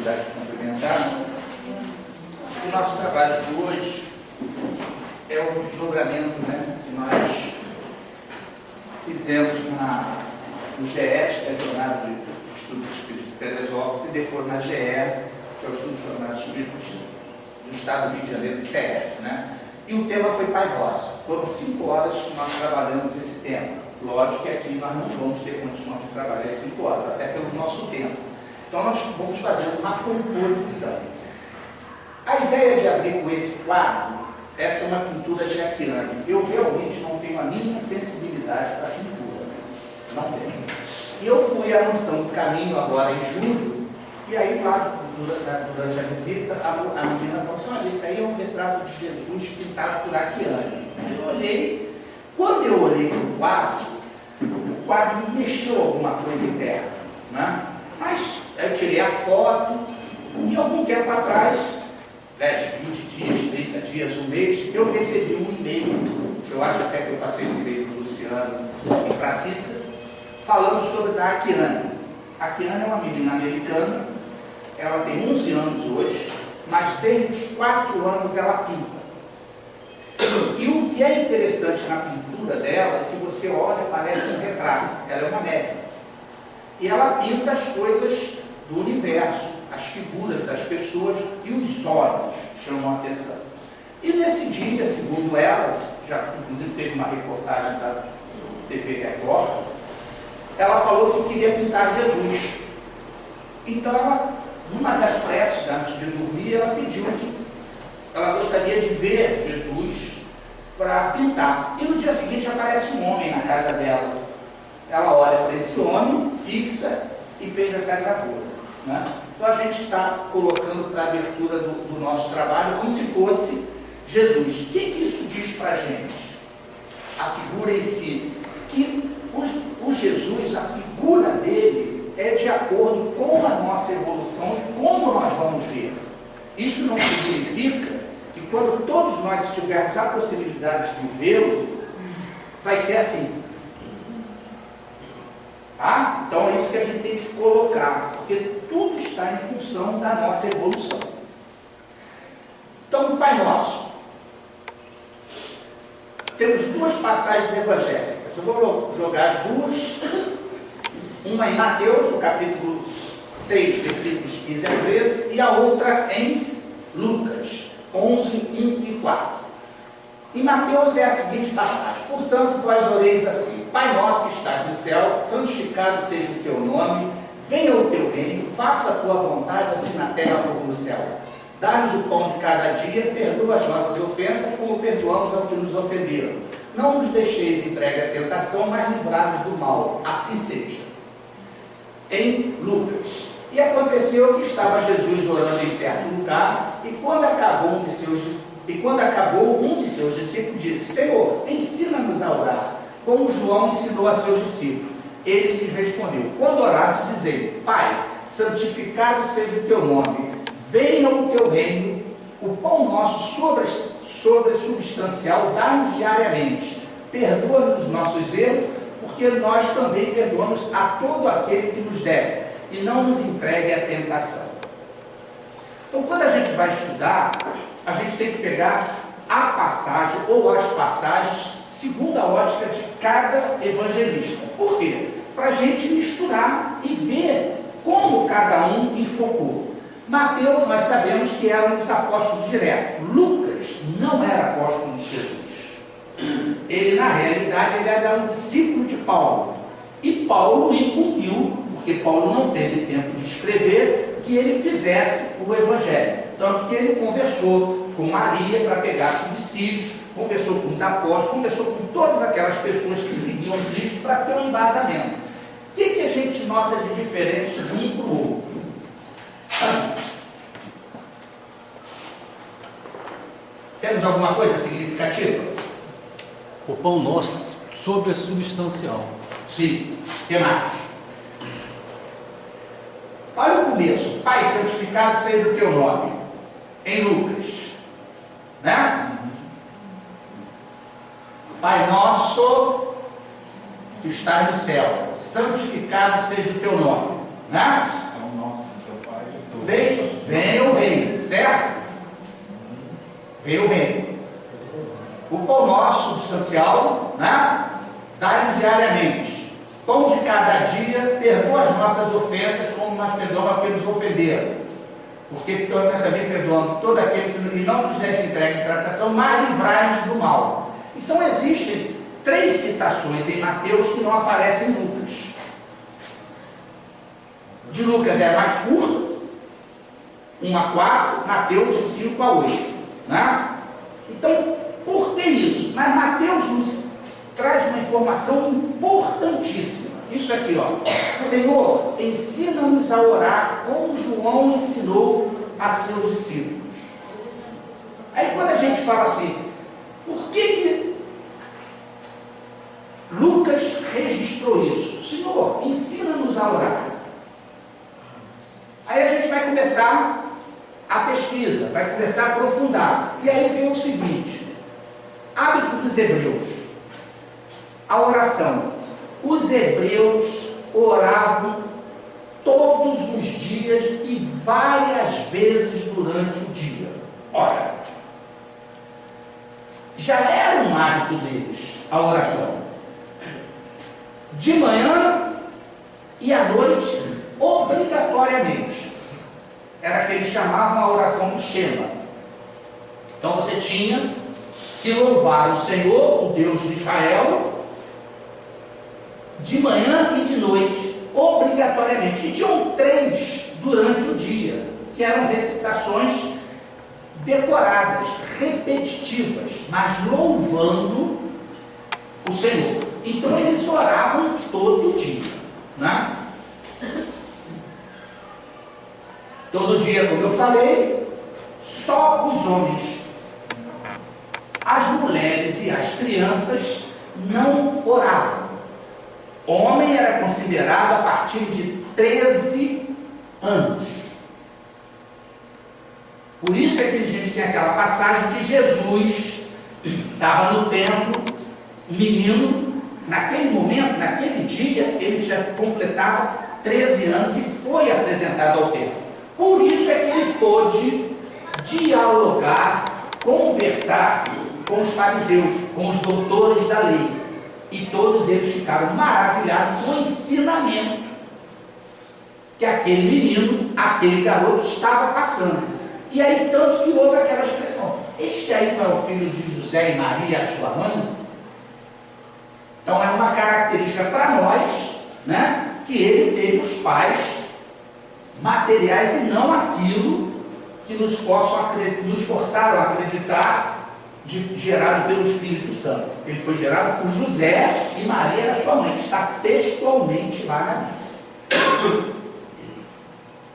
oportunidade de cumprimentar. O nosso trabalho de hoje é o desdobramento, né, que nós fizemos no GES, que é a Jornada de Estudo de Espíritos de Pedras e depois na GE, que é o Estudo de Jornada de Espíritos do Estado do Rio de Janeiro, CERES, né? E o tema foi Pai Nosso. Foram 5 horas que nós trabalhamos esse tema. Lógico que aqui nós não vamos ter condições de trabalhar 5 horas, até pelo nosso tempo. Então nós vamos fazer uma composição. A ideia de abrir com esse quadro, essa é uma pintura de Aquilani. Eu realmente não tenho a mínima sensibilidade para pintura. Não tenho. E eu fui à Mansão do Caminho agora em julho, e aí lá, durante a visita, a menina falou assim: olha, isso aí é um retrato de Jesus pintado por Aquilani. Eu olhei, quando eu olhei o quadro me mexeu alguma coisa interna, né? Mas eu tirei a foto, e algum tempo atrás, 10, 20 dias, 30 dias, um mês, eu recebi um e-mail, eu acho até que eu passei esse e-mail para o Luciano e para a Cissa, falando sobre a Aquilani. A Aquilani é uma menina americana, ela tem 11 anos hoje, mas desde os 4 anos ela pinta. E o que é interessante na pintura dela é que você olha e parece um retrato. Ela é uma médium. E ela pinta as coisas do universo, as figuras das pessoas e os olhos chamam a atenção. E nesse dia, segundo ela, já inclusive teve uma reportagem da TV Record, ela falou que queria pintar Jesus. Então ela, numa das preces, antes de dormir, ela pediu que ela gostaria de ver Jesus para pintar. E no dia seguinte aparece um homem na casa dela. Ela olha para esse homem, fixa e fez essa gravura, né? Então a gente está colocando para a abertura do nosso trabalho como se fosse Jesus. O que isso diz para a gente? A figura em si. Que o Jesus, a figura dele, é de acordo com a nossa evolução e como nós vamos ver. Isso não significa que quando todos nós tivermos a possibilidade de vê-lo, vai ser assim. Tá? Então é isso que a gente tem que colocar, porque tudo está em função da nossa evolução. Então, o Pai Nosso. Temos 2 passagens evangélicas. Eu vou jogar as duas. Uma em Mateus, no capítulo 6, versículos 15 a 13, e a outra em Lucas 11, 1 e 4. Em Mateus é a seguinte passagem: portanto, vós oreis assim: Pai nosso que estás no céu, santificado seja o teu nome, venha o teu reino, faça a tua vontade, assim na terra como no céu. Dá-nos o pão de cada dia, perdoa as nossas ofensas, como perdoamos aos que nos ofenderam. Não nos deixeis entregue à tentação, mas livrai-nos do mal. Assim seja. Em Lucas. E aconteceu que estava Jesus orando em certo lugar, e quando acabou um de seus discípulos, disse: Senhor, ensina-nos a orar, como João ensinou a seus discípulos. Ele lhes respondeu: quando orares, dizei: Pai, santificado seja o teu nome, venha o teu reino, o pão nosso substancial dá-nos diariamente, perdoa-nos os nossos erros, porque nós também perdoamos a todo aquele que nos deve, e não nos entregue à tentação. Então, quando a gente vai estudar, a gente tem que pegar a passagem ou as passagens segundo a ótica de cada evangelista. Por quê? Para a gente misturar e ver como cada um enfocou. Mateus, nós sabemos que era um dos apóstolos diretos. Lucas não era apóstolo de Jesus. Ele, na realidade, ele era um discípulo de Paulo. E Paulo incumbiu, porque Paulo não teve tempo de escrever, que ele fizesse o evangelho. Tanto que ele conversou com Maria para pegar subsídios, conversou com os apóstolos, conversou com todas aquelas pessoas que seguiam Cristo para ter um embasamento. O que a gente nota de diferente de um para o outro? Temos alguma coisa significativa? O pão nosso sobresubstancial. Sim. O que mais? Olha o começo. Pai, santificado seja o teu nome. Em Lucas. Né? Pai nosso que estás no céu, santificado seja o teu nome. Né? É o nosso, teu Pai. Veio o reino. O pão nosso, substancial, né? Dai-nos diariamente. Pão de cada dia, perdoa as nossas ofensas, como nós perdoamos a quem nos ofenderam. Porque nós também perdoamos todo aquele que não nos desse entregue em tratação, mas livrai-nos do mal. Então existem 3 citações em Mateus que não aparecem em Lucas. De Lucas é mais curto, 1 a 4, Mateus de 5 a 8. Né? Então, por que isso? Mas Mateus nos traz uma informação importantíssima. Isso aqui, ó. Senhor, ensina-nos a orar como João ensinou a seus discípulos. Aí quando a gente fala assim, por que Lucas registrou isso? Senhor, ensina-nos a orar. Aí a gente vai começar a pesquisa, vai começar a aprofundar. E aí vem o seguinte, hábito dos hebreus, a oração. Os hebreus oravam todos os dias e várias vezes durante o dia. Ora, já era um hábito deles a oração. De manhã e à noite, obrigatoriamente. Era que eles chamavam a oração do Shema. Então você tinha que louvar o Senhor, o Deus de Israel, de manhã e de noite, obrigatoriamente. E tinham 3 durante o dia, que eram recitações decoradas, repetitivas, mas louvando o Senhor. Então eles oravam todo dia, né? Todo dia, como eu falei, só os homens. As mulheres e as crianças não oravam. Homem era considerado a partir de 13 anos. Por isso é que a gente tem aquela passagem que Jesus estava no templo, um menino, naquele momento, naquele dia, ele tinha completado 13 anos e foi apresentado ao templo. Por isso é que ele pôde dialogar, conversar com os fariseus, com os doutores da lei. E todos eles ficaram maravilhados com o ensinamento que aquele menino, aquele garoto estava passando. E aí, tanto que houve aquela expressão: este aí não é o filho de José e Maria, a sua mãe? Então é uma característica para nós, né, que ele teve os pais materiais e não aquilo que nos forçaram a acreditar, gerado pelo Espírito Santo. Ele foi gerado por José e Maria era sua mãe, está textualmente lá na Bíblia.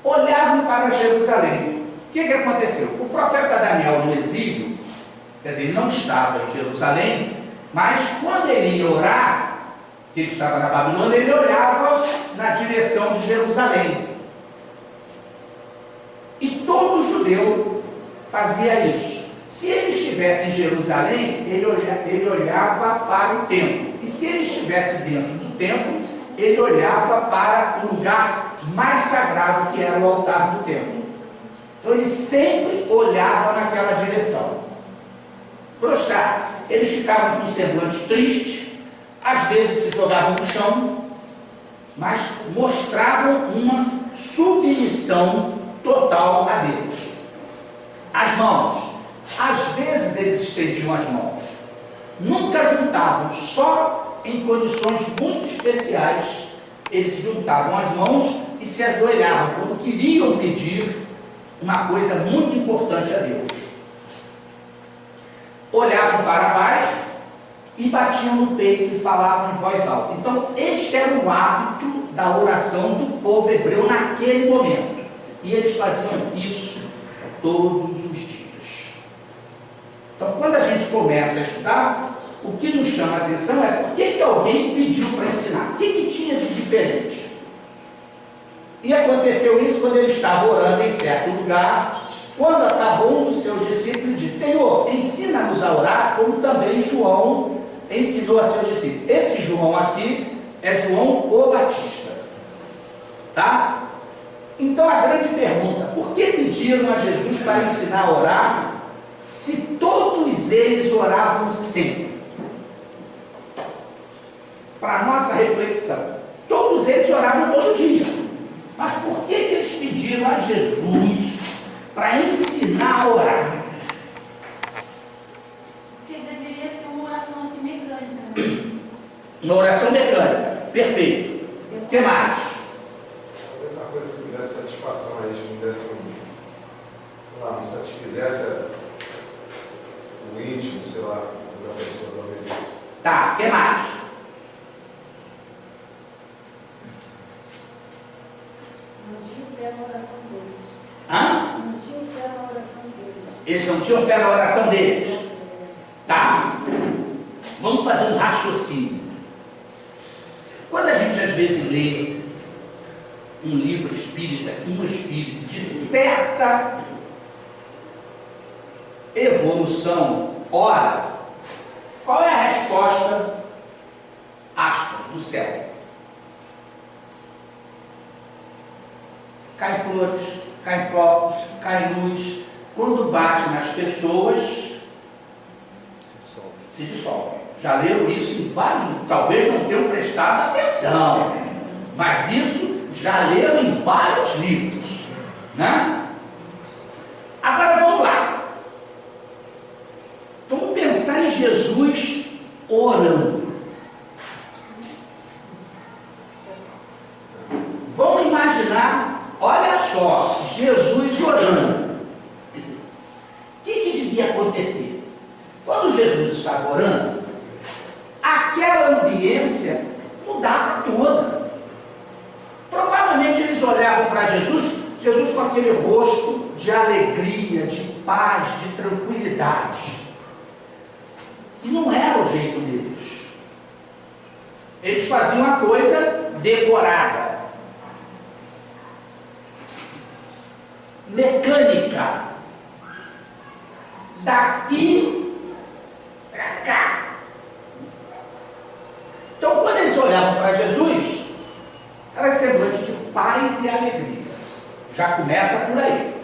Olhavam para Jerusalém. O que aconteceu? O profeta Daniel no exílio, quer dizer, ele não estava em Jerusalém, mas quando ele ia orar, que ele estava na Babilônia, ele olhava na direção de Jerusalém. E todo judeu fazia isso. Se ele estivesse em Jerusalém, ele olhava para o templo. E se ele estivesse dentro do templo, ele olhava para o lugar mais sagrado, que era o altar do templo. Então ele sempre olhava naquela direção. Prostrado. Eles ficavam com um semblante triste, às vezes se jogavam no chão, mas mostravam uma submissão total a Deus. As mãos. Às vezes eles estendiam as mãos, nunca juntavam, só em condições muito especiais eles juntavam as mãos e se ajoelhavam quando queriam pedir uma coisa muito importante a Deus. Olhavam para baixo e batiam no peito e falavam em voz alta. Então este era o hábito da oração do povo hebreu naquele momento, e eles faziam isso todos os dias. Então, quando a gente começa a estudar, o que nos chama a atenção é por que alguém pediu para ensinar, o que tinha de diferente. E aconteceu isso quando ele estava orando em certo lugar, quando acabou um dos seus discípulos e disse: Senhor, ensina-nos a orar, como também João ensinou a seus discípulos. Esse João aqui é João o Batista, tá? Então a grande pergunta: por que pediram a Jesus para ensinar a orar, se todos eles oravam sempre. Para nossa reflexão, todos eles oravam todo dia. Mas por que eles pediram a Jesus para ensinar a orar? Porque deveria ser uma oração assim mecânica. Né? Uma oração mecânica, perfeito. O que mais? A mesma coisa que me desse satisfação a gente, me desse sei lá, me satisfizesse o íntimo, sei lá, da pessoa, talvez. Tá, o que mais? Não tinha fé na oração deles. Hã? Não tinha fé na oração deles. Eles não tinham fé na oração deles. Tá. Vamos fazer um raciocínio. Quando a gente às vezes lê um livro espírita, um espírito de certa evolução, ora, qual é a resposta, aspas, do céu? Cai flores, cai flocos, cai luz. Quando bate nas pessoas, se dissolve. Já leram isso em vários, talvez não tenham prestado atenção, mas isso já leram em vários livros, né? Agora vamos lá. Vamos pensar em Jesus orando. Vamos imaginar, olha só, Jesus orando. O que devia acontecer? Quando Jesus estava orando, aquela ambiência mudava toda. Provavelmente eles olhavam para Jesus, Jesus com aquele rosto de alegria, de paz, de tranquilidade. E não era o jeito deles. Eles faziam uma coisa decorada, mecânica, daqui para cá. Então, quando eles olhavam para Jesus, era semblante de paz e alegria. Já começa por aí.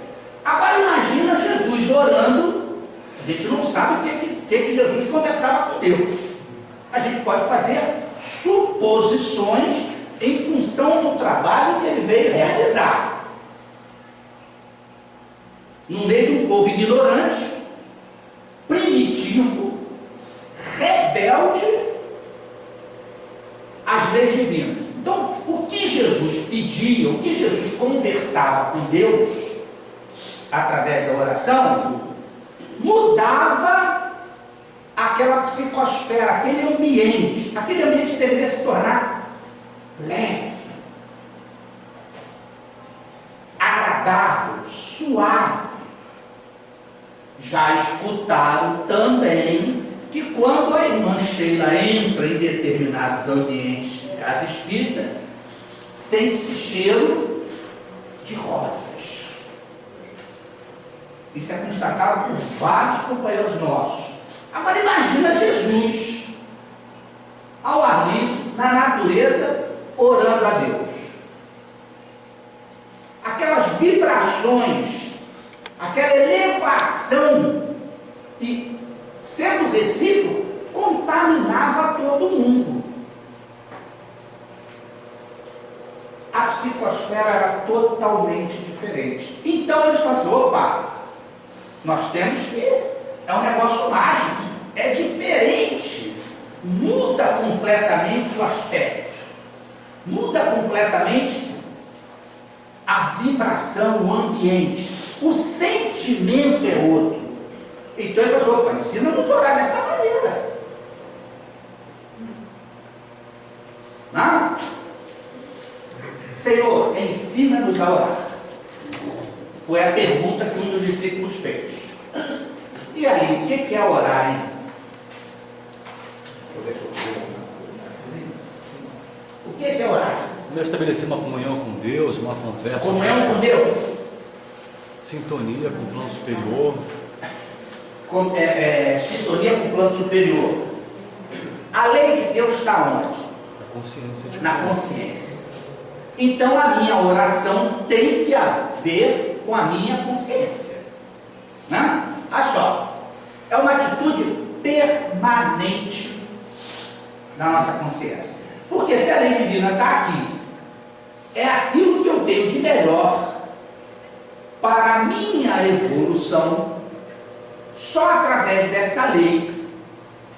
Agora imagina Jesus orando. A gente não sabe o que Jesus conversava com Deus. A gente pode fazer suposições em função do trabalho que ele veio realizar. No meio de um povo ignorante, primitivo, rebelde às leis divinas. Então, o que Jesus pedia, o que Jesus conversava com Deus, através da oração, mudava aquela psicosfera, aquele ambiente deveria se tornar leve, agradável, suave. Já escutaram também que quando a irmã Sheila entra em determinados ambientes de casa espírita, sente-se cheiro de rosas. Isso é constatado por vários companheiros nossos. Agora imagina Jesus ao ar livre, na natureza, orando a Deus. Aquelas vibrações, aquela elevação, e sendo recíproco, contaminava todo mundo. A psicosfera era totalmente diferente. Então eles falaram assim, opa, nós temos que, é um negócio mágico, é diferente, muda completamente o aspecto, muda completamente a vibração, o ambiente, o sentimento é outro. Então ele falou, opa, ensina-nos a orar dessa maneira. Não? Senhor, ensina-nos a orar. Foi a pergunta que um dos discípulos fez. E aí, o que é orar, hein? O que é orar? Não estabelecer uma comunhão com Deus, uma conversa. Comunhão com Deus. Sintonia com o plano superior. Sintonia com o plano superior. A lei de Deus está onde? A consciência de Na consciência. Então a minha oração tem que haver com a minha consciência. Né? Olha só. É uma atitude permanente na nossa consciência. Porque se a lei divina está aqui, é aquilo que eu tenho de melhor para a minha evolução. Só através dessa lei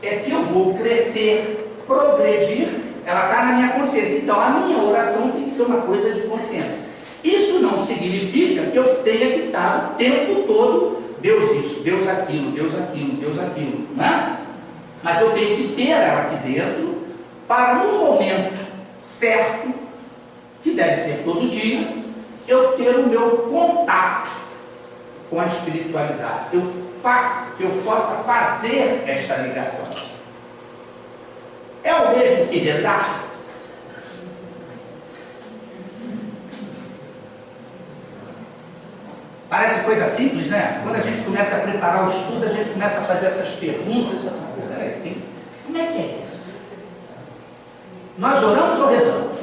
é que eu vou crescer, progredir. Ela está na minha consciência. Então a minha oração tem que ser uma coisa de consciência. Isso não significa que eu tenha que estar o tempo todo Deus isso, Deus aquilo, Deus aquilo, Deus aquilo, não é? Mas eu tenho que ter ela aqui dentro para um momento certo, que deve ser todo dia, eu ter o meu contato com a espiritualidade. Que eu possa fazer esta ligação. É o mesmo que rezar? Parece coisa simples, né? Quando a gente começa a preparar o estudo, a gente começa a fazer essas perguntas. Como é que é isso? Nós oramos ou rezamos?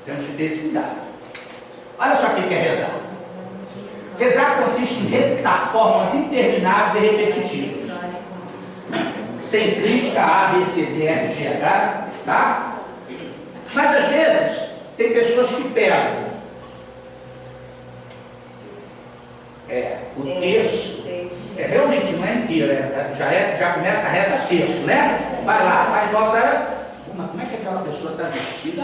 Temos que ter esse cuidado. Olha só o que é rezar. Rezar consiste em recitar fórmulas intermináveis e repetitivas. Sem crítica, A, B, C, D, F, G, H, tá? Mas às vezes, tem pessoas que pegam o texto, realmente não é inteiro, já começa a reza texto, né? Vai lá, vai nós, como é que aquela pessoa está vestida?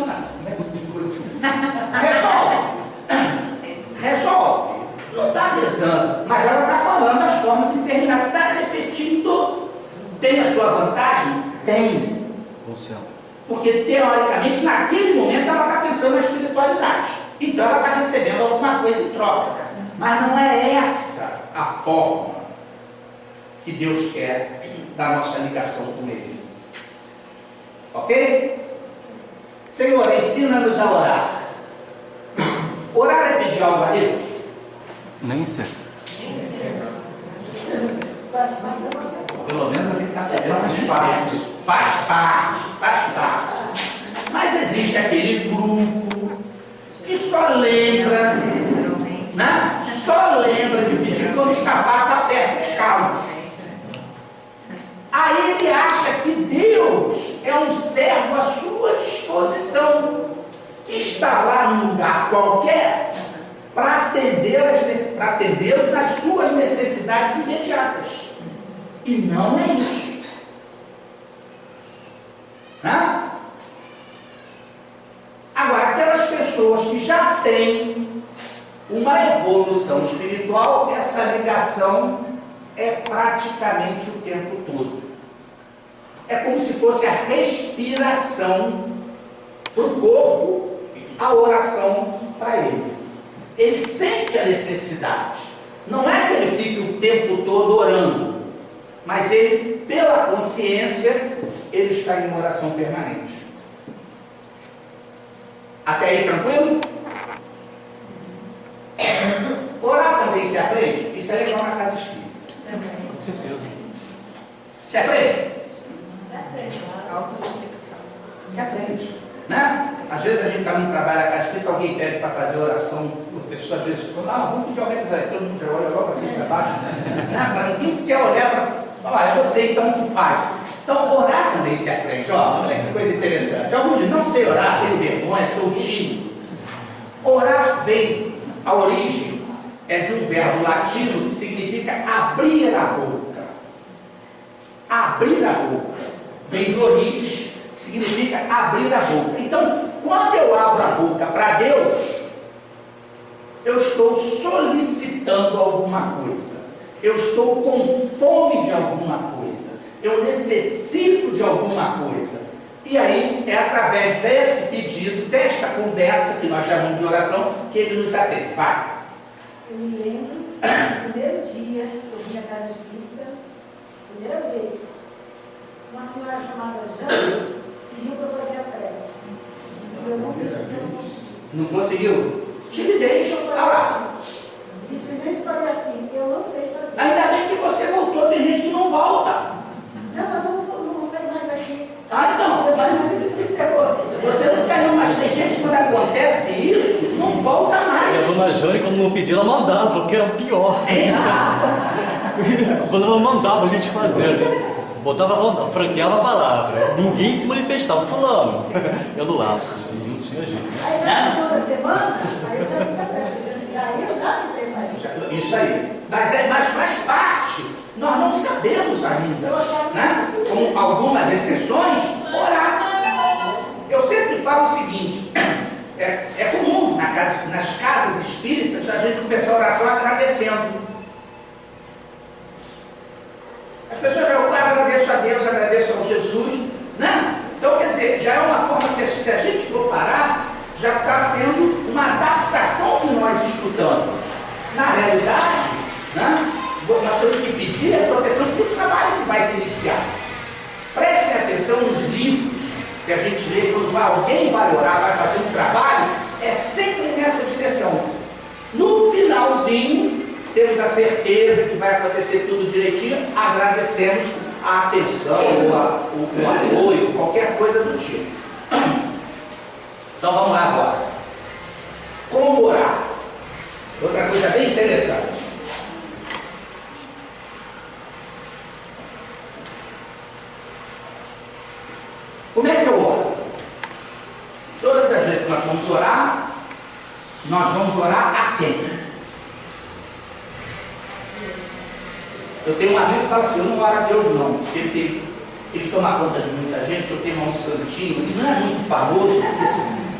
Resolve. Não está rezando, mas ela está falando as formas intermináveis, está repetindo. Tem a sua vantagem? Tem. Porque teoricamente, naquele momento, ela está pensando na espiritualidade. Então ela está recebendo alguma coisa em troca. Mas não é essa a forma que Deus quer da nossa ligação com Ele. Ok? Senhor, ensina-nos a orar. Orar é pedir algo a Deus? Nem sempre. Pelo menos a gente está sabendo que faz parte. Mas existe aquele grupo que só lembra, né? Só lembra de pedir quando o sapato aperta os calos. Aí ele acha que Deus é um servo à sua disposição, que está lá num lugar qualquer para atendê-lo nas suas necessidades imediatas. E não é isso. Né? Agora, aquelas pessoas que já têm uma evolução espiritual, essa ligação é praticamente o tempo todo. É como se fosse a respiração para o corpo, a oração para ele. Ele sente a necessidade. Não é que ele fique o tempo todo orando, mas ele, pela consciência, ele está em uma oração permanente. Até aí, tranquilo? Orar também se aprende? Isso é legal na casa espírita. Com certeza. Se aprende? Se aprende. Autoreflexão. Se aprende. Né? Às vezes a gente está num trabalho na casa espírita, alguém pede para fazer oração, por pessoa às vezes fala, vamos pedir alguém para fazer, todo mundo já olha logo assim para baixo, né? Para ninguém quer olhar para falar, é você então que faz. Então orar também se aprende. Olha que coisa interessante. Alguns dizem, não sei orar, tenho vergonha, sou tímido. Orar vem, a origem é de um verbo latino que significa abrir a boca. Abrir a boca. Vem de origem, que significa abrir a boca. Então, quando eu abro a boca para Deus, eu estou solicitando alguma coisa. Eu estou com fome de alguma coisa. Eu necessito de alguma coisa. E aí, é através desse pedido, desta conversa, que nós chamamos de oração, que ele nos atende. Vai. Eu me lembro, no primeiro dia que eu vim à casa espírita, primeira vez, uma senhora chamada Jane pediu para eu fazer a prece. Eu não fiz, porque eu não consegui. Não conseguiu? Timidez. Olha lá. Simplesmente falei assim, eu não sei fazer. Ainda bem que você voltou, tem gente que não volta. Não, mas eu não saio mais daqui. Então, você não saiu, mas tem gente que quando acontece isso, não volta mais. E a dona Jane, quando não pediu ela mandava, que era o pior. Quando ela mandava a gente fazer, botava, franqueava a palavra, ninguém se manifestava, fulano, eu no laço, não tinha jeito. Aí na segunda semana, aí eu já fiz a prece. Eu já me preparei. Isso aí. Mas faz parte. Nós não sabemos ainda, né? Com algumas exceções, orar. Eu sempre falo o seguinte, é comum nas casas espíritas a gente começar a oração agradecendo. As pessoas já agradeço a Deus, agradeço ao Jesus, né? Então, quer dizer, já é uma forma que, se a gente for parar, já está sendo uma adaptação que nós escutamos. Na realidade, né, nós temos que pedir a proteção do trabalho que vai se iniciar. Prestem atenção nos livros que a gente lê, quando alguém vai orar, vai fazer um trabalho, é sempre nessa direção. No finalzinho, temos a certeza que vai acontecer tudo direitinho, agradecemos a atenção, o apoio, qualquer coisa do tipo. Então vamos lá agora. Como orar? Outra coisa bem interessante. Como é que eu oro? Todas as vezes que nós vamos orar a quem? Eu tenho um amigo que fala assim, eu não oro a Deus não, porque ele toma conta de muita gente, eu tenho um santinho, que não é muito famoso, porque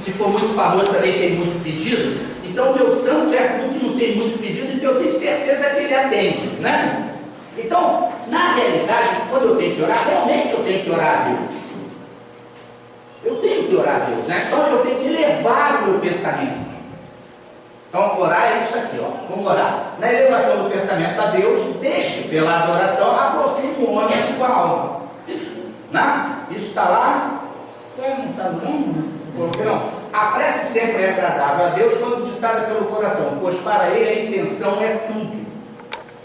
se for muito famoso também tem muito pedido, então o meu santo é um que não tem muito pedido, então eu tenho certeza que ele atende, né? Então, na realidade, quando eu tenho que orar, realmente eu tenho que orar a Deus. Eu tenho que orar a Deus, né? Então eu tenho que levar o meu pensamento. Então, orar é isso aqui, ó. Vamos orar. Na elevação do pensamento a Deus, deixe pela adoração, aproxime o homem de sua alma. Né? Isso está lá? Não está não. A prece sempre é agradável a Deus quando ditada pelo coração, pois para Ele a intenção é tudo.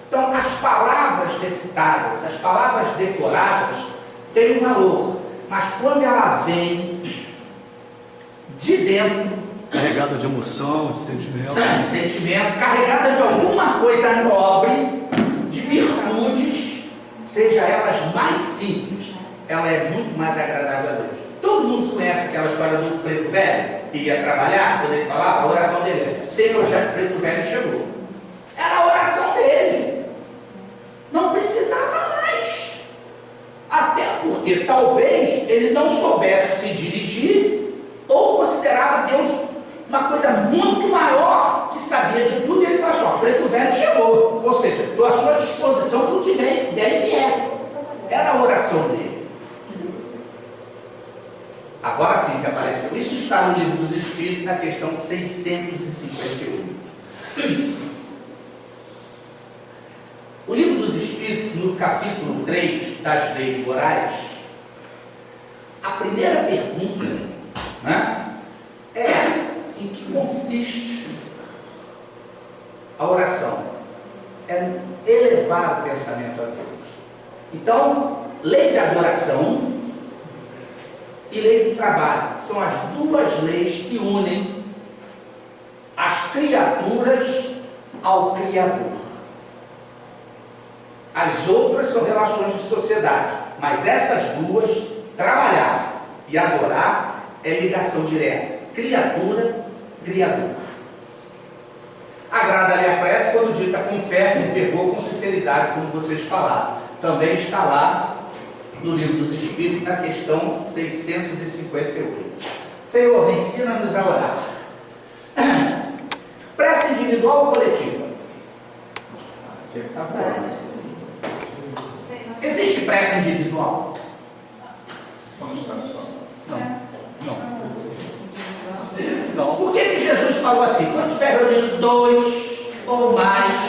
Então, as palavras recitadas, as palavras decoradas, têm um valor, mas quando ela vem de dentro, Carregada de emoção, de sentimento. Carregada de alguma coisa nobre, de virtudes, seja elas mais simples, ela é muito mais agradável a Deus. Todo mundo conhece aquela história do preto velho, que ia trabalhar, quando ele falava, a oração dele, Senhor, já o preto velho chegou. Era a oração dele. Não precisava mais. Até porque talvez ele não soubesse se dirigir ou considerava Deus uma coisa muito maior, que sabia de tudo, e ele falou assim, ó, preto velho chegou, ou seja, estou à sua disposição para o que vem, deve vier. Era a oração dele. Agora sim que apareceu. Isso está no Livro dos Espíritos, na questão 651. O Livro dos Espíritos, no capítulo 3 das leis morais, a primeira pergunta, né, é essa. Em que consiste a oração? É elevar o pensamento a Deus. Então, lei de adoração e lei do trabalho são as duas leis que unem as criaturas ao Criador. As outras são relações de sociedade, mas essas duas, trabalhar e adorar, é ligação direta. Criatura, Criador. Agrada-lhe a prece quando dita com fé, com fervor, com sinceridade, como vocês falaram. Também está lá no Livro dos Espíritos, na questão 658. Senhor, ensina-nos a orar. Prece individual ou coletiva? Existe prece individual? Não. Por que Jesus falou assim? Quando estiver reunindo dois ou mais,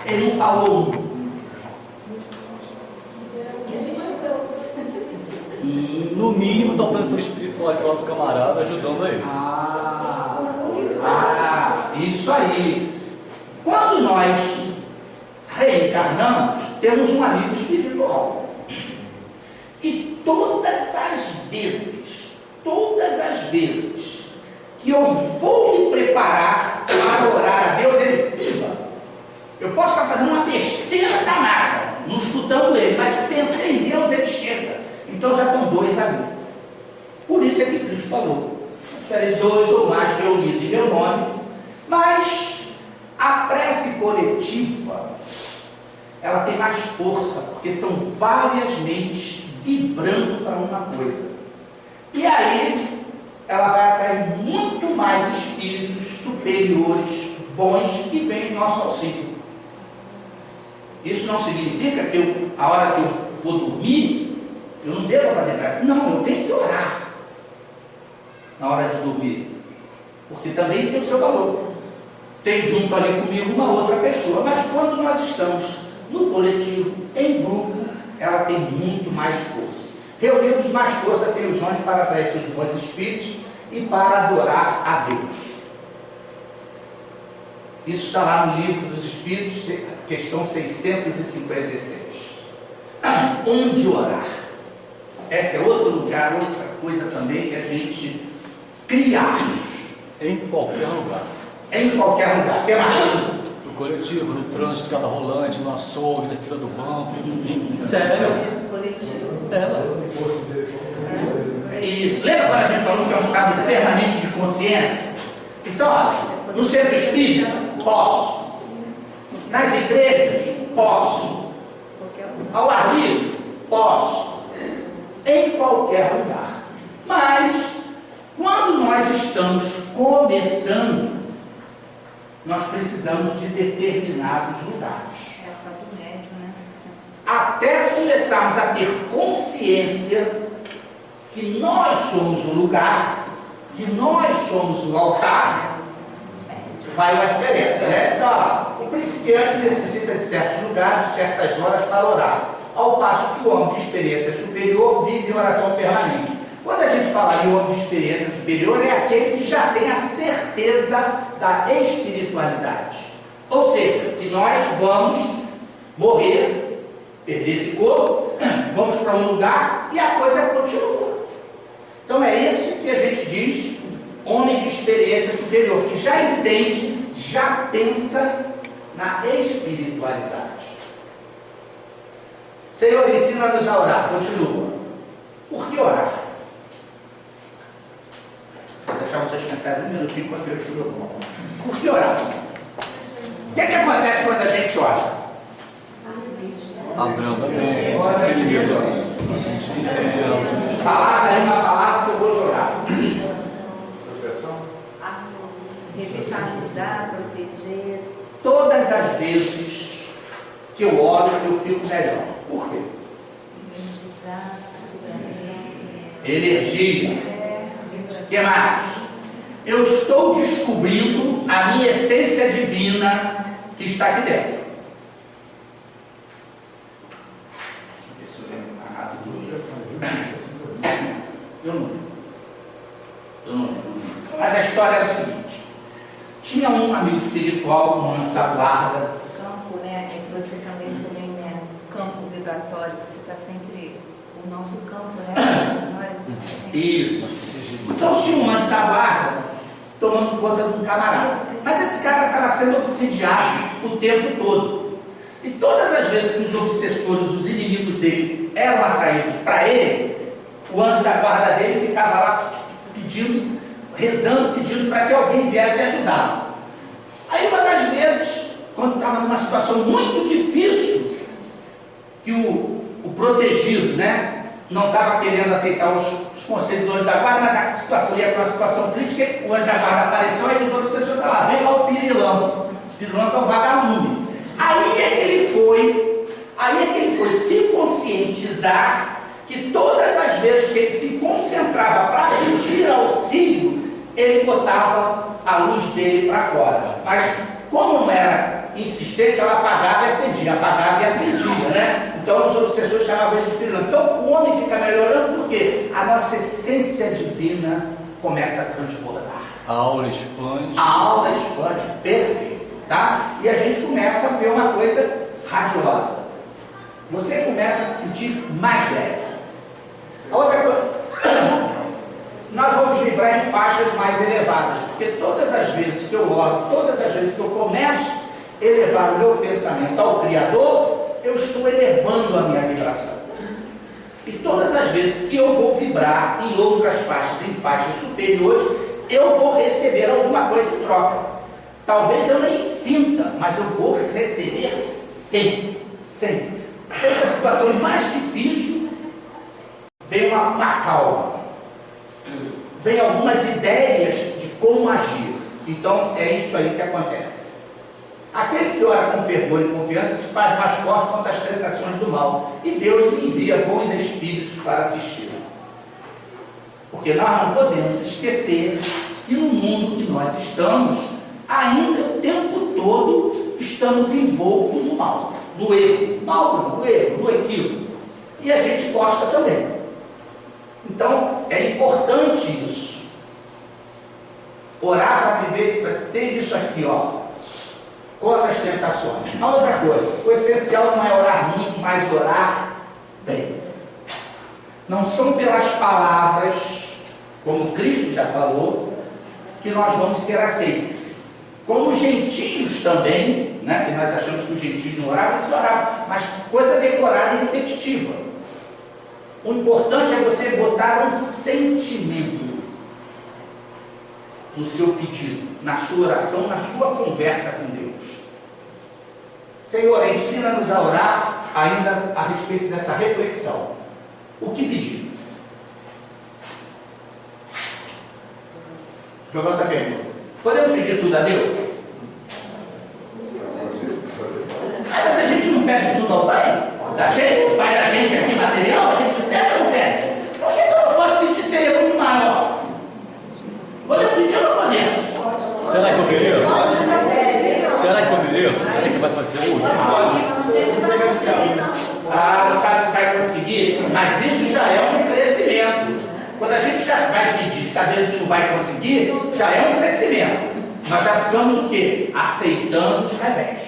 ele não falou um? No mínimo, está o plano espiritual lá do camarada, ajudando ele. Isso aí. Quando nós reencarnamos, temos um amigo espiritual. E todas as vezes que eu vou me preparar para orar a Deus, ele, viva, Eu posso estar fazendo uma besteira danada, não escutando ele, mas se pensei em Deus, ele chega. Então já estão dois ali. Por isso é que Cristo falou: estarei dois ou mais reunidos em meu nome. Mas a prece coletiva, ela tem mais força, porque são várias mentes vibrando para uma coisa. E aí ela vai atrair muito mais espíritos superiores, bons, que vêm em nosso auxílio. Isso não significa que a hora que eu vou dormir, eu não devo fazer prece. Não, eu tenho que orar na hora de dormir, porque também tem o seu valor. Tem junto ali comigo uma outra pessoa, mas quando nós estamos no coletivo, em grupo, ela tem muito mais força. Reunidos, mais força tem os dons para atrair seus bons espíritos e para adorar a Deus. Isso está lá no Livro dos Espíritos, questão 656. Onde orar? Esse é outro lugar, outra coisa também que a gente criamos. Em qualquer lugar. Em qualquer lugar. Que mais? No coletivo, no trânsito, escada rolante, no açougue, na fila do banco. Sério? Coletivo. Isso. Lembra quando a gente falou que é um estado permanente de consciência? Então, olha, no centro espírita, posso. Nas igrejas, posso. Ao ar livre, posso. Em qualquer lugar. Mas, quando nós estamos começando, nós precisamos de determinados lugares. É o próprio médium, né? Até começarmos a ter consciência que nós somos o lugar, que nós somos o altar, vai uma diferença, né? Então, o principiante necessita de certos lugares, de certas horas para orar, ao passo que o homem de experiência superior vive em oração permanente. Quando a gente fala em homem de experiência superior, é aquele que já tem a certeza da espiritualidade. Ou seja, que nós vamos morrer, perder esse corpo, vamos para um lugar e a coisa continua. Então é isso que a gente diz, homem de experiência superior, que já entende, já pensa na espiritualidade. Senhor, ensina-nos a orar. Continua. Por que orar? Vou deixar vocês pensarem um minutinho enquanto eu estudo o ponto. Por que orar? O que é que acontece quando a gente ora? Abrindo a mente, Palavra é uma palavra que eu vou jogar. Proteção? Revitalizar, proteger. Todas as vezes que eu oro, eu fico melhor. Por quê? Revitalizar, Energia. O que mais? Eu estou descobrindo a minha essência divina que está aqui dentro. Deixa eu ver se eu lembro nada do Eu não lembro. Mas a história era o seguinte: tinha um amigo espiritual, um anjo da guarda. Campo, né? É que você também né? Campo vibratório, você está sempre. O nosso campo, né? Você tá sempre... Isso. Então tinha um anjo da guarda tomando conta de um camarada. Mas esse cara estava sendo obsidiado o tempo todo. E todas as vezes que os obsessores, os inimigos dele, eram atraídos para ele, o anjo da guarda dele ficava lá pedindo, rezando, pedindo para que alguém viesse ajudá-lo. Aí uma das vezes, quando estava numa situação muito difícil, que o protegido, né, não estava querendo aceitar os conselhos do anjo da guarda, mas a situação ia para uma situação crítica, o anjo da guarda apareceu e os obsessores falaram: vem lá o Pirilampo. O Pirilampo é o vagalume. Aí é que ele foi se conscientizar que todas as vezes que ele se concentrava para pedir auxílio, ele botava a luz dele para fora. Mas como não era insistente, ela apagava e acendia, né? Então os obsessores chamavam ele de Pirilampo. Então o homem fica melhorando porque a nossa essência divina começa a transbordar. a aura expande. A aura expande, perfeito, tá? E a gente começa a ver uma coisa radiosa. Você começa a se sentir mais leve. A outra coisa, nós vamos vibrar em faixas mais elevadas, porque todas as vezes que eu oro, todas as vezes que eu começo, elevar o meu pensamento ao Criador, eu estou elevando a minha vibração. E todas as vezes que eu vou vibrar em outras faixas, em faixas superiores, eu vou receber alguma coisa em troca. Talvez eu nem sinta, mas eu vou receber sempre, sempre. Seja a situação mais difícil, vem uma calma, vem algumas ideias de como agir. Então é isso aí que acontece. Aquele que ora com fervor e confiança se faz mais forte contra as tentações do mal, e Deus lhe envia bons espíritos para assisti-lo. Porque nós não podemos esquecer que no mundo que nós estamos, ainda o tempo todo estamos envoltos no mal, no erro, no equívoco. E a gente gosta também. Então é importante isso. Orar para viver, para ter isso aqui, contra as tentações. A outra coisa, o essencial não é orar muito, mas orar bem. Não são pelas palavras, como Cristo já falou, que nós vamos ser aceitos. Como os gentios também, né, que nós achamos que os gentios não oravam, eles oravam, mas coisa decorada e repetitiva. O importante é você botar um sentimento no seu pedido, na sua oração, na sua conversa com Deus. Senhor, ensina-nos a orar ainda a respeito dessa reflexão. O que pedir? João está perguntando. Podemos pedir tudo a Deus? Mas a gente não pede tudo ao Pai? Da gente? O Pai da gente aqui material? A gente pede ou não pede? Por que eu não posso pedir seria muito maior? Podemos pedir ou não podemos? Será que eu mereço? Será que eu mereço? Será que vai fazer útil? Não sabe se vai conseguir, mas isso já é um crescimento. Quando a gente já vai pedir sabendo que não vai conseguir, já é um crescimento. Nós já ficamos o quê? Aceitando os revés.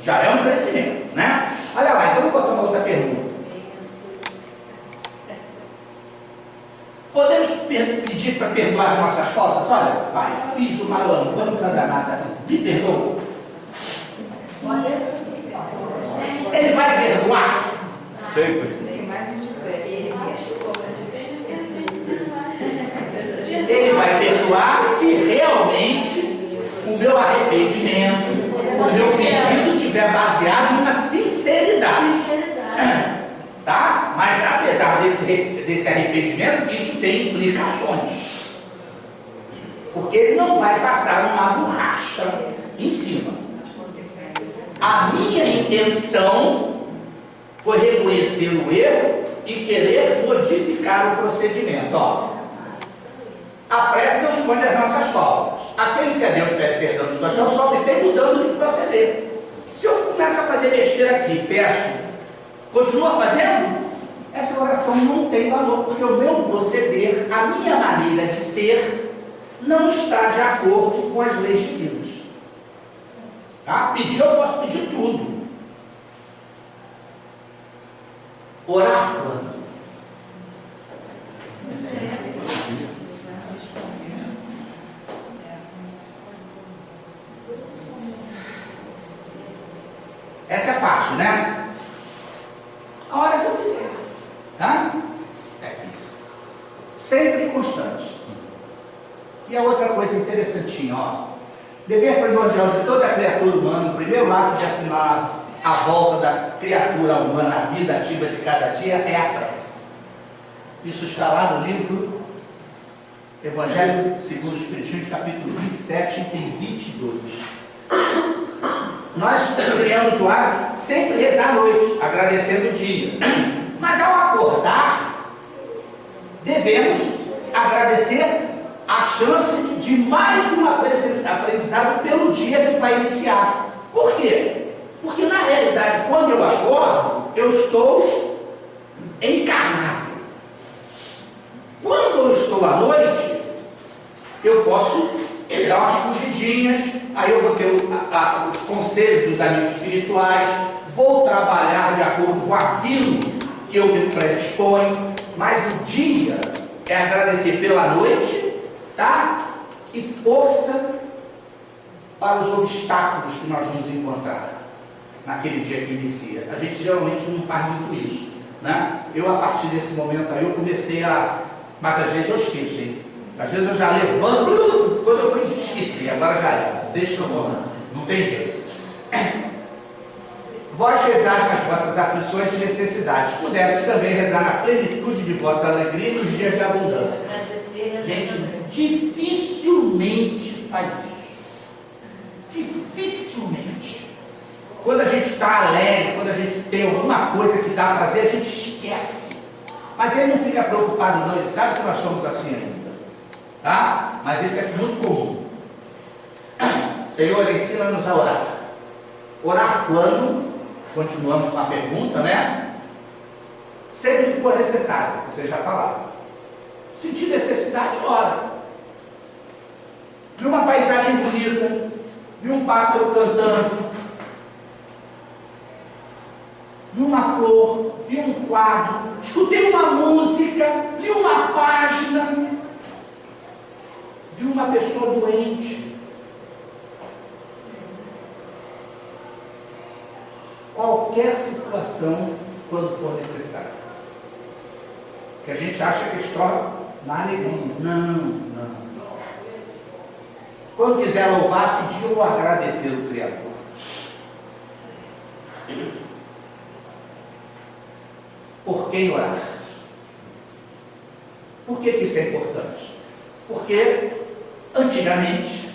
Já é um crescimento, né? Olha lá, então vou botar uma outra pergunta. Podemos pedir para perdoar as nossas faltas? Olha, pai, fiz uma lambança danada, me perdoa. Ele vai perdoar? Sempre. Ele vai perdoar se realmente o meu arrependimento, o meu pedido estiver baseado numa sinceridade. Tá? Mas apesar desse arrependimento, isso tem implicações. Porque ele não vai passar uma borracha em cima. A minha intenção foi reconhecer o erro e querer modificar o procedimento. A prece não esconde as nossas faltas. Aquele que a Deus pede perdão dos suas faltas, só me tem mudando de proceder. Se eu começo a fazer besteira aqui, peço, continua fazendo, essa oração não tem valor, porque o meu proceder, a minha maneira de ser, não está de acordo com as leis divinas. Tá? Pedir, eu posso pedir tudo. Orar quando? Essa é fácil, né? A hora que eu quiser. Tá? É aqui. Sempre constante. E a outra coisa interessantinha, dever primordial de toda a criatura humana, o primeiro ato de assinar a volta da criatura humana à vida ativa de cada dia é a prece. Isso está lá no livro Evangelho segundo o Espiritismo, capítulo 27, item 22. Nós criamos o hábito de sempre rezar à noite, agradecendo o dia. Mas ao acordar, devemos agradecer a chance de mais um aprendizado pelo dia que vai iniciar. Por quê? Porque na realidade, quando eu acordo, eu estou encarnado. Quando eu estou à noite, eu posso dar umas fugidinhas, aí eu vou ter os conselhos dos amigos espirituais, vou trabalhar de acordo com aquilo que eu me predisponho, mas o dia é agradecer pela noite, tá? E força para os obstáculos que nós vamos encontrar naquele dia que inicia. A gente geralmente não faz muito isso, né? Eu, a partir desse momento aí, eu comecei a... Mas às vezes eu esqueço, hein? Às vezes eu já levanto, quando eu fui esqueci, agora já é. Deixa eu rolar, não tem jeito. Vós rezar nas vossas aflições e necessidades, pudesse também rezar na plenitude de vossa alegria nos dias de abundância. Gente, dificilmente faz isso. Dificilmente. Quando a gente está alegre, quando a gente tem alguma coisa que dá prazer, a gente esquece. Mas ele não fica preocupado não, ele sabe que nós somos assim ainda. Tá? Mas isso é muito comum. Senhor, ensina-nos a orar. Orar quando? Continuamos com a pergunta, né? Sempre que for necessário, vocês já falaram. Sentir necessidade, ora. Viu uma paisagem bonita, viu um pássaro cantando, viu uma flor, viu um quadro, escutei uma música, li uma página, viu uma pessoa doente. Qualquer situação, quando for necessário. Que a gente acha que só na alegria. Não. Quando quiser louvar, pedir ou agradecer o Criador. Por quem orar? Por que isso é importante? Porque antigamente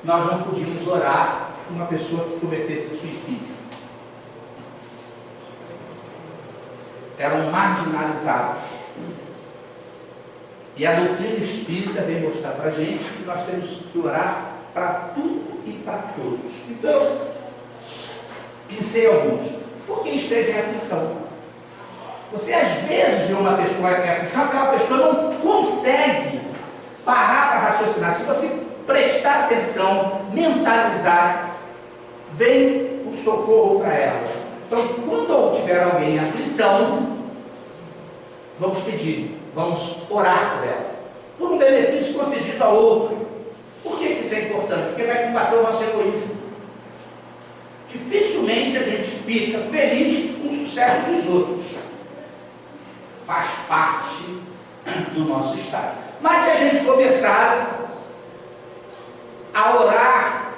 nós não podíamos orar por uma pessoa que cometesse suicídio. Eram marginalizados. E a doutrina espírita vem mostrar para a gente que nós temos que orar para tudo e para todos. Então eu pensei alguns. Por quem esteja em aflição. Você às vezes vê uma pessoa que é aflição, aquela pessoa não consegue parar para raciocinar. Se você prestar atenção, mentalizar, vem o socorro para ela. Então, quando tiver alguém em aflição, vamos pedir, vamos orar por ela, por um benefício concedido a outro. Por que isso é importante? Porque vai combater o nosso egoísmo. Dificilmente a gente fica feliz com o sucesso dos outros. Faz parte do nosso estado. Mas se a gente começar a orar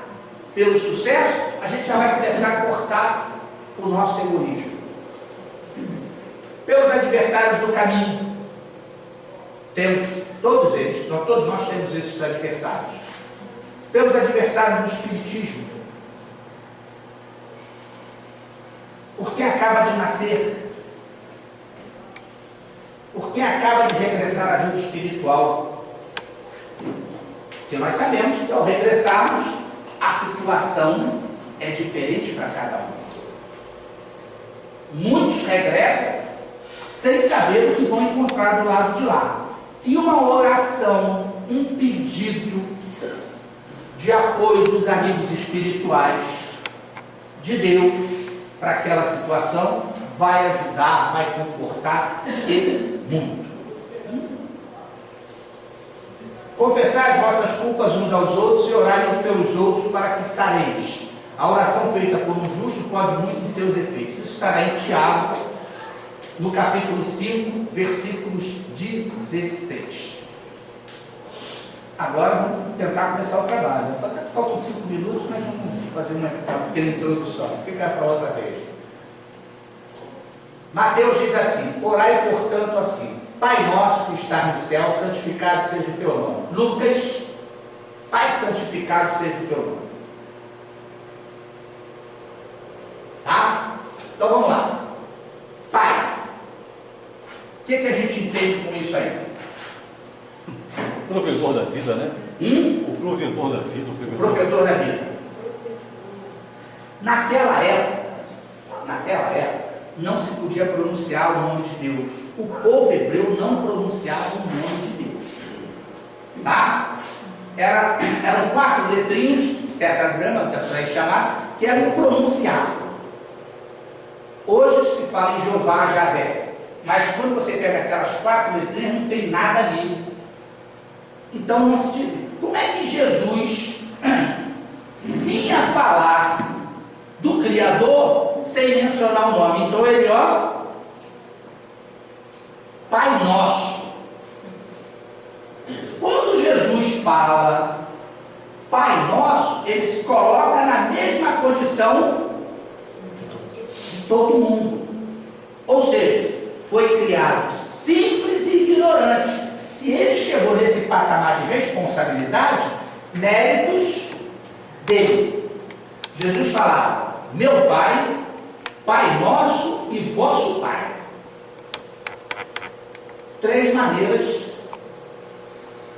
pelo sucesso, a gente já vai começar a cortar o nosso egoísmo. Pelos adversários do caminho, temos todos eles, todos nós temos esses adversários. Pelos adversários do espiritismo, porque acaba de nascer, porque acaba de regressar à vida espiritual, porque nós sabemos que ao regressarmos, a situação é diferente para cada um. Muitos regressam sem saber o que vão encontrar do lado de lá. E uma oração, um pedido de apoio dos amigos espirituais de Deus para aquela situação vai ajudar, vai confortar ele muito. Confessai as vossas culpas uns aos outros e orai uns pelos outros para que sareis. A oração feita por um justo pode muito em seus efeitos. Isso estará em Tiago, no capítulo 5, versículos 16. Agora vamos tentar começar o trabalho. Faltam 5 minutos, mas vamos fazer uma pequena introdução. Fica para outra vez. Mateus diz assim: orai, portanto, assim: Pai nosso que está no céu, santificado seja o teu nome. Lucas: Pai santificado seja o teu nome. Tá? Então vamos lá. Pai. O que a gente entende com isso aí? Provedor da vida, né? O provedor da vida. O provedor da vida. Naquela época, não se podia pronunciar o nome de Deus. O povo hebreu não pronunciava o nome de Deus. Tá? Eram 4 letrinhos, tetragrama, para chamar, que eram impronunciáveis. Hoje se fala em Jeová, Javé. Mas quando você pega aquelas 4 letrinhas, não tem nada ali. Então, como é que Jesus vinha falar do Criador sem mencionar o nome. Então ele, Pai Nosso. Quando Jesus fala Pai Nosso, ele se coloca na mesma condição de todo mundo. Ou seja, foi criado simples e ignorante. Se ele chegou nesse patamar de responsabilidade, méritos dele. Jesus falava, meu Pai, Pai Nosso e vosso Pai. 3 maneiras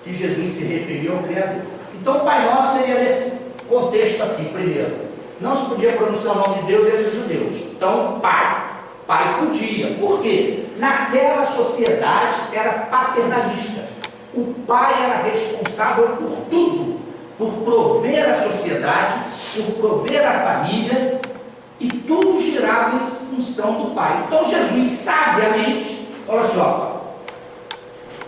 que Jesus se referiu ao Criador. Então, o Pai Nosso seria nesse contexto aqui, primeiro. Não se podia pronunciar o nome de Deus entre os judeus. Então, Pai. Pai podia. Por quê? Naquela sociedade era paternalista. O pai era responsável por tudo. Por prover a sociedade, por prover a família, e tudo girava em função do pai. Então, Jesus, sabiamente, olha só,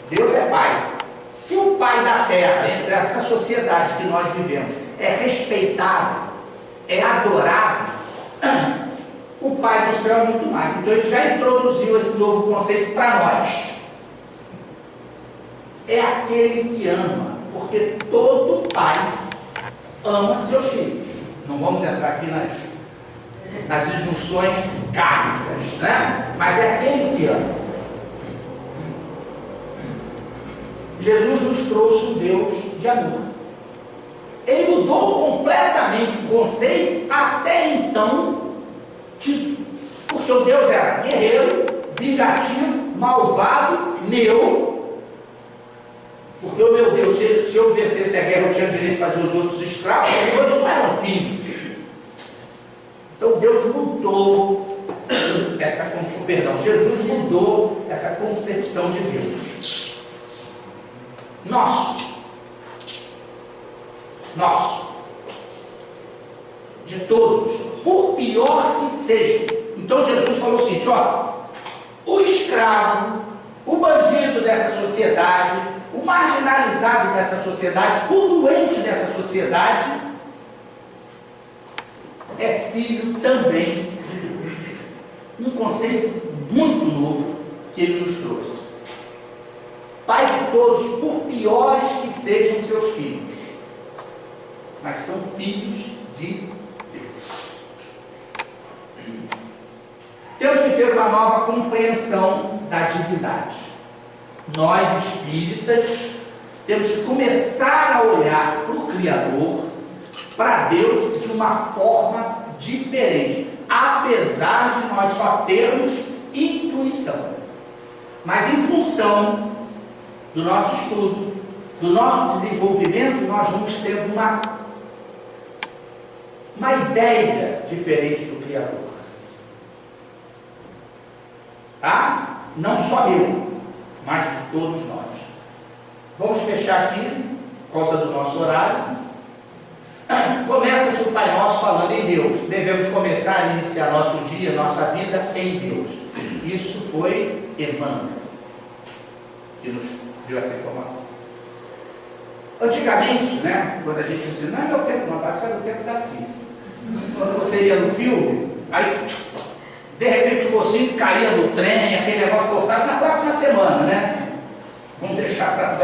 Deus é pai. Se o pai da terra, entre essa sociedade que nós vivemos, é respeitado, é adorado, o pai do céu é muito mais. Então ele já introduziu esse novo conceito para nós. É aquele que ama, porque todo pai ama seus filhos. Não vamos entrar aqui nas disjunções kármicas, né? Mas é aquele que ama. Jesus nos trouxe um Deus de amor. Ele mudou completamente o conceito até então, porque o Deus era guerreiro, vingativo, malvado, meu. Porque o meu Deus, se eu vencesse a guerra, eu tinha direito de fazer os outros escravos, os outros não eram filhos. Então Deus mudou Jesus mudou essa concepção de Deus. Nós, de todos, por pior que seja. Então Jesus falou o seguinte, o escravo, o bandido dessa sociedade, o marginalizado dessa sociedade, o doente dessa sociedade, é filho também de Deus. Um conceito muito novo que ele nos trouxe. Pai de todos, por piores que sejam seus filhos, mas são filhos de Deus. Temos que ter uma nova compreensão da divindade. Nós, espíritas, temos que começar a olhar para o Criador, para Deus, de uma forma diferente, apesar de nós só termos intuição. Mas em função do nosso estudo, do nosso desenvolvimento, nós vamos ter uma ideia diferente do Criador. Tá? Não só eu, mas de todos nós. Vamos fechar aqui, por causa do nosso horário. Começa-se o Pai Nosso falando em Deus. Devemos começar a iniciar nosso dia, nossa vida em Deus. Isso foi Emmanuel que nos deu essa informação. Antigamente, né, quando a gente dizia, não é meu tempo, não, parece que era o tempo da Cícera. Quando você ia no filme, aí de repente o mocinho caía no trem, aquele negócio cortado na próxima semana, né? Vamos deixar para o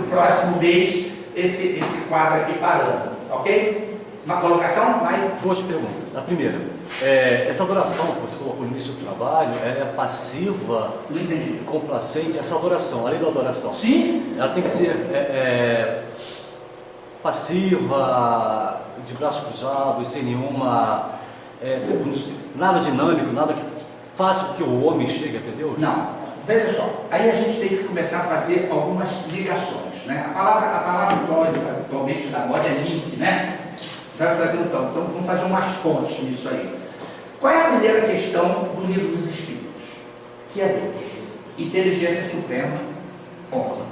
próximo mês esse quadro aqui parando, ok? Uma colocação? Vai. 2 perguntas. A primeira, essa adoração que você colocou no início do trabalho, ela é passiva, Não entendi. complacente, essa adoração, além da adoração. Sim. Ela tem que ser passiva, de braços cruzados, sem nenhuma, nada dinâmico, nada que faça com que o homem chegue até Deus? Não. Veja só, aí a gente tem que começar a fazer algumas ligações, né? A palavra atualmente da moda é link, né? Vai fazer então vamos fazer umas pontes nisso aí. Qual é a primeira questão do livro dos Espíritos? Que é Deus. Inteligência suprema, ponto.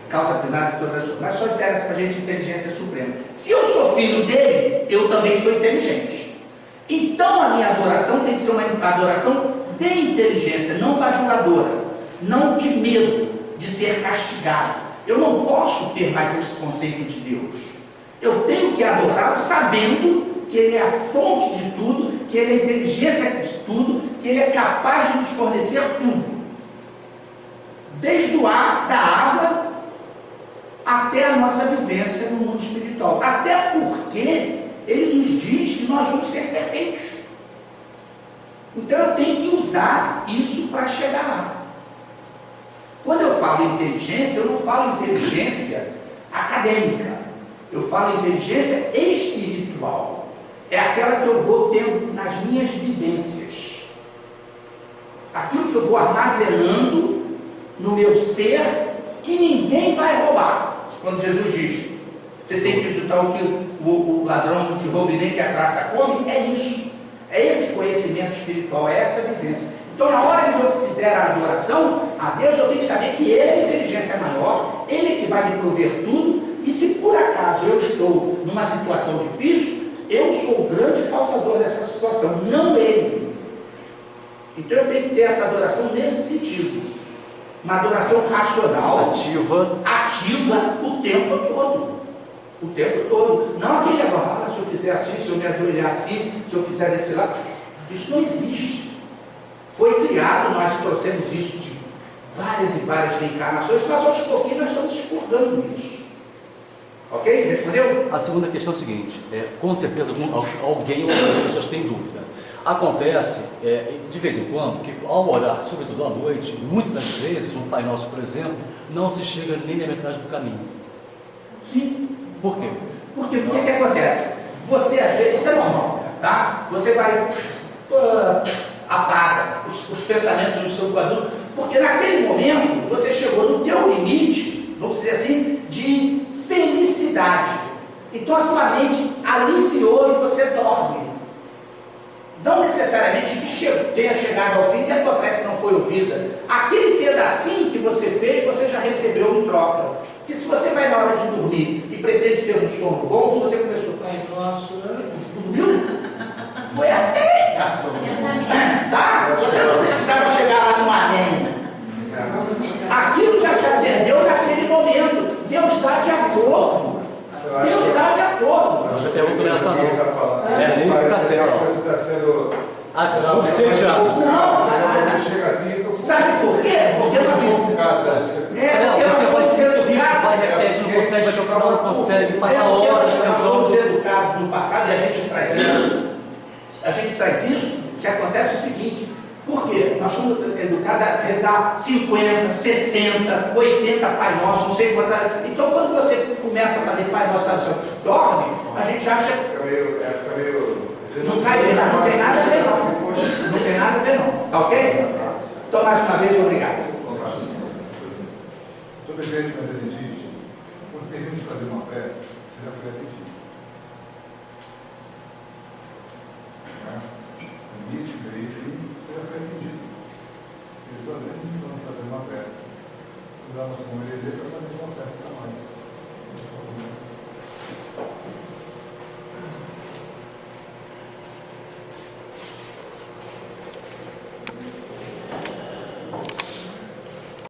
Causa primária de todas as coisas. Mas só interessa para a gente inteligência suprema. Se eu sou filho dele, eu também sou inteligente. Então a minha adoração tem que ser uma adoração de inteligência, não bajuladora, não de medo de ser castigado. Eu não posso ter mais esse conceito de Deus. Eu tenho que adorá-lo sabendo que ele é a fonte de tudo, que ele é a inteligência de tudo, que ele é capaz de nos fornecer tudo. Desde o ar, da água, até a nossa vivência no mundo espiritual. Até porque ele nos diz que nós vamos ser perfeitos. Então eu tenho que usar isso para chegar lá. Quando eu falo inteligência, eu não falo inteligência acadêmica. Eu falo inteligência espiritual. É aquela que eu vou tendo nas minhas vivências. Aquilo que eu vou armazenando no meu ser, que ninguém vai roubar. Quando Jesus diz, você tem que juntar o que o ladrão não te rouba e nem que a traça come, é isso. É esse conhecimento espiritual, é essa vivência. Então, na hora que eu fizer a adoração a Deus, eu tenho que saber que Ele é a inteligência maior, Ele é que vai me prover tudo, e se por acaso eu estou numa situação difícil, eu sou o grande causador dessa situação, não Ele. Então, eu tenho que ter essa adoração nesse sentido. Uma adoração racional, ativa o tempo todo. O tempo todo. Não aquele agora, se eu fizer assim, se eu me ajoelhar assim, se eu fizer desse lado. Isso não existe. Foi criado, nós trouxemos isso de várias e várias reencarnações, mas aos pouquinhos nós estamos expurgando isso. Ok? Respondeu? A segunda questão é a seguinte, com certeza alguém ou outras pessoas têm dúvida. Acontece, de vez em quando, que ao orar, sobretudo à noite, muitas das vezes, um Pai Nosso, por exemplo, não se chega nem na metade do caminho. Sim. Por quê? Porque o que acontece? Você, às vezes, isso é normal, tá? Você vai, apaga os pensamentos do seu adulto, porque naquele momento, você chegou no teu limite, vamos dizer assim, de felicidade. Então, a tua mente aliviou e você dorme. Não necessariamente que tenha chegado ao fim, que a tua prece não foi ouvida. Aquele pedacinho que você fez, você já recebeu em troca. Porque se você vai na hora de dormir e pretende ter um sono bom, se você começou, Pai Nosso, dormiu? Foi aceitação. Tá? Você não precisava chegar lá no amém. Aquilo já te atendeu naquele momento. Deus dá de acordo. Deus dá de acordo. Você perguntou nessa não. Nem está sendo. Você está sendo. Ou seja, Você chega assim, sabe por quê? Porque você vai ser cíclico, vai repete, não consegue, vai até o final, não consegue, passa horas nós fomos educados no passado e a gente traz isso. A gente traz isso, que acontece o seguinte, porque nós somos educados a rezar 50, 60, 80 Pai Nosso, não sei quantas. Então quando você começa a fazer Pai Nosso, dorme, a gente acha. Fica meio. Não cai bem, não tem nada a ver não. Não tem nada a ver não. Tá ok? Então mais uma vez, obrigado. Toda vez que a gente diz, você termina de fazer uma prece, você já foi atendido.